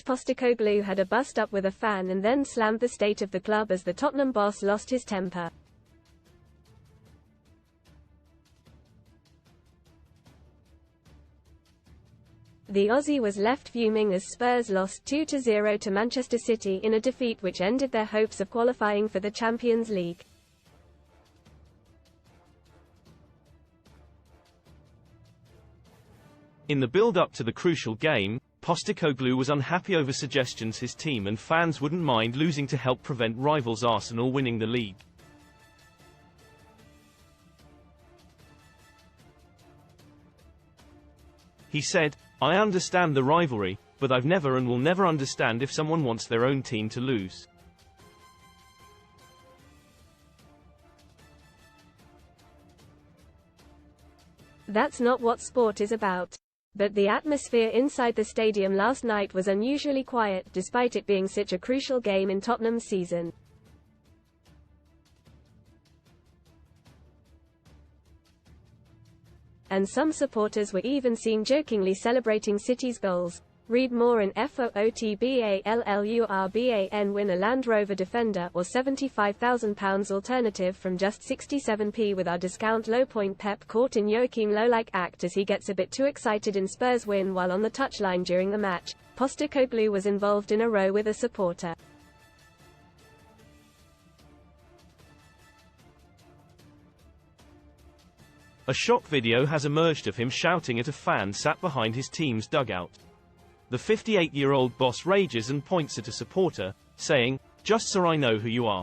Postecoglou had a bust-up with a fan and then slammed the state of the club as the Tottenham boss lost his temper. The Aussie was left fuming as Spurs lost 2-0 to Manchester City in a defeat which ended their hopes of qualifying for the Champions League. In the build-up to the crucial game, Postecoglou was unhappy over suggestions his team and fans wouldn't mind losing to help prevent rivals Arsenal winning the league. He said, "I understand the rivalry, but I've never and will never understand if someone wants their own team to lose. That's not what sport is about." But the atmosphere inside the stadium last night was unusually quiet, despite it being such a crucial game in Tottenham's season. And some supporters were even seen jokingly celebrating City's goals. Read more in FOOTBALLURBAN. Win a Land Rover Defender or £75,000 alternative from just 67p with our discount low point. Pep caught in Joachim Low-like act as he gets a bit too excited in Spurs win while on the touchline during the match. Postecoglou was involved in a row with a supporter. A shock video has emerged of him shouting at a fan sat behind his team's dugout. The 58-year-old boss rages and points at a supporter, saying, "Just so I know who you are."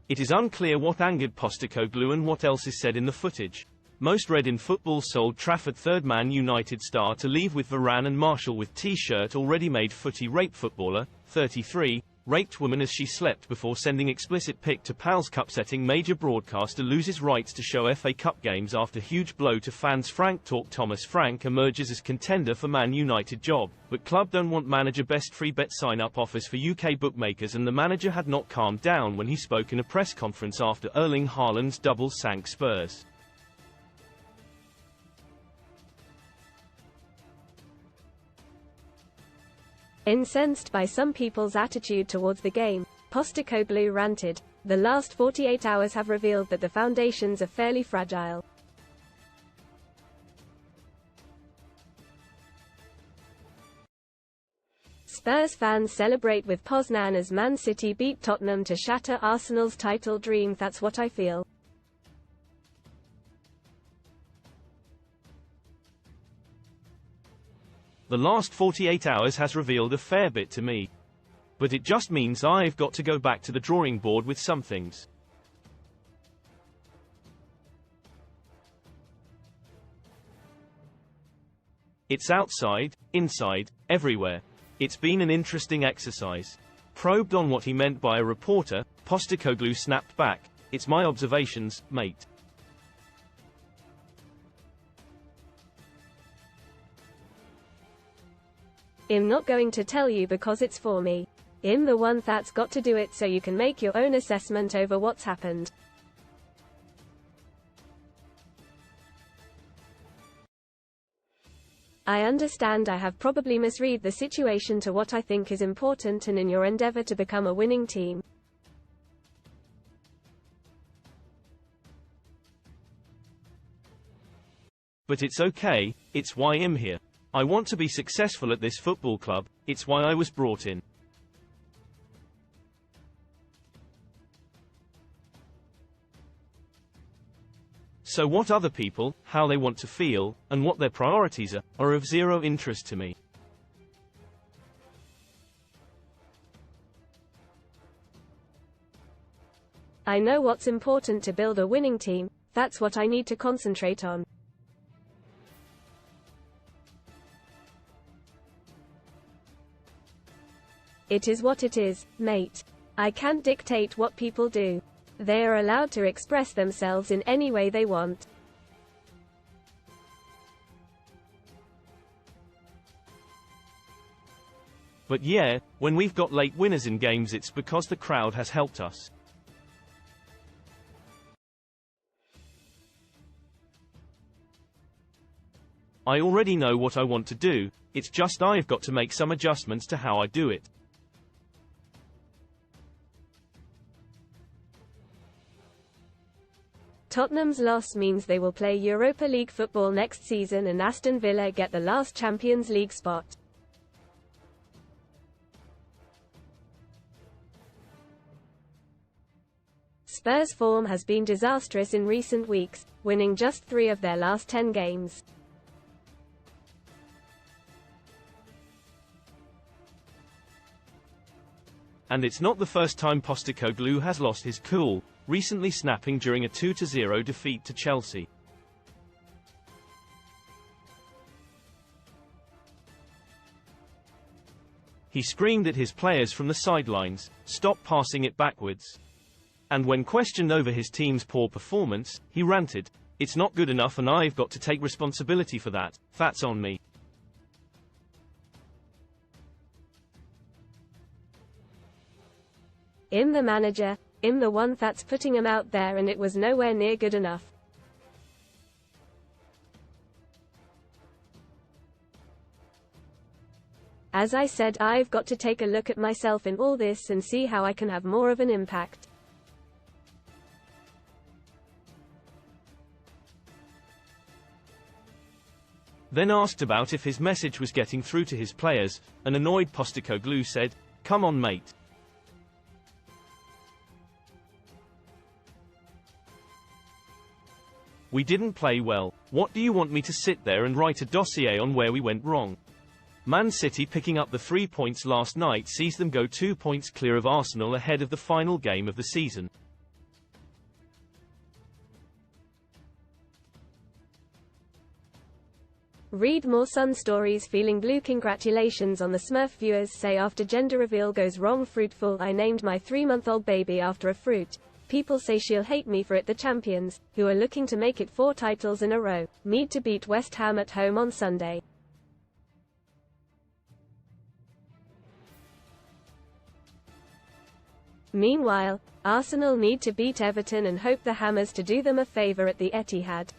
It is unclear what angered Postecoglou and what else is said in the footage. Most read in Football sold Trafford third Man United star to leave with Varane and Marshall with T-shirt already made. Footy rape footballer, 33, raped woman as she slept before sending explicit pic to pals. Cup setting major broadcaster loses rights to show FA Cup games after huge blow to fans. Frank talk. Thomas Frank emerges as contender for Man United job, but club don't want manager. Best free bet sign-up offers for UK bookmakers, and the manager had not calmed down when he spoke in a press conference after Erling Haaland's double sank Spurs. Incensed by some people's attitude towards the game, Postecoglou ranted, "The last 48 hours have revealed that the foundations are fairly fragile. Spurs fans celebrate with Poznan as Man City beat Tottenham to shatter Arsenal's title dream. That's what I feel." The last 48 hours has revealed a fair bit to me. But it just means I've got to go back to the drawing board with some things. It's outside, inside, everywhere. It's been an interesting exercise. Probed on what he meant by a reporter, Postecoglou snapped back, "It's my observations, mate." I'm not going to tell you because it's for me. I'm the one that's got to do it so you can make your own assessment over what's happened. I understand I have probably misread the situation to what I think is important and in your endeavor to become a winning team. But it's okay, it's why I'm here. I want to be successful at this football club, it's why I was brought in. So what other people, how they want to feel, and what their priorities are of zero interest to me. I know what's important to build a winning team, that's what I need to concentrate on. It is what it is, mate. I can't dictate what people do. They are allowed to express themselves in any way they want. But yeah, when we've got late winners in games, it's because the crowd has helped us. I already know what I want to do, it's just I've got to make some adjustments to how I do it. Tottenham's loss means they will play Europa League football next season and Aston Villa get the last Champions League spot. Spurs' form has been disastrous in recent weeks, winning just 3 of their last 10 games. And it's not the first time Postecoglou has lost his cool, recently snapping during a 2-0 defeat to Chelsea. He screamed at his players from the sidelines, "Stop passing it backwards." And when questioned over his team's poor performance, he ranted, "It's not good enough and I've got to take responsibility for that, that's on me." I'm the manager, I'm the one that's putting him out there and it was nowhere near good enough. As I said, I've got to take a look at myself in all this and see how I can have more of an impact. Then asked about if his message was getting through to his players, an annoyed Postecoglou said, "Come on mate. We didn't play well. What do you want me to sit there and write a dossier on where we went wrong?" Man City picking up the 3 points last night sees them go 2 points clear of Arsenal ahead of the final game of the season. Read more Sun stories. Feeling blue. Congratulations on the Smurf. Viewers say after gender reveal goes wrong. Fruitful. I named my 3-month-old baby after a fruit. People say she'll hate me for it. The champions, who are looking to make it 4 titles in a row, need to beat West Ham at home on Sunday. Meanwhile, Arsenal need to beat Everton and hope the Hammers to do them a favour at the Etihad.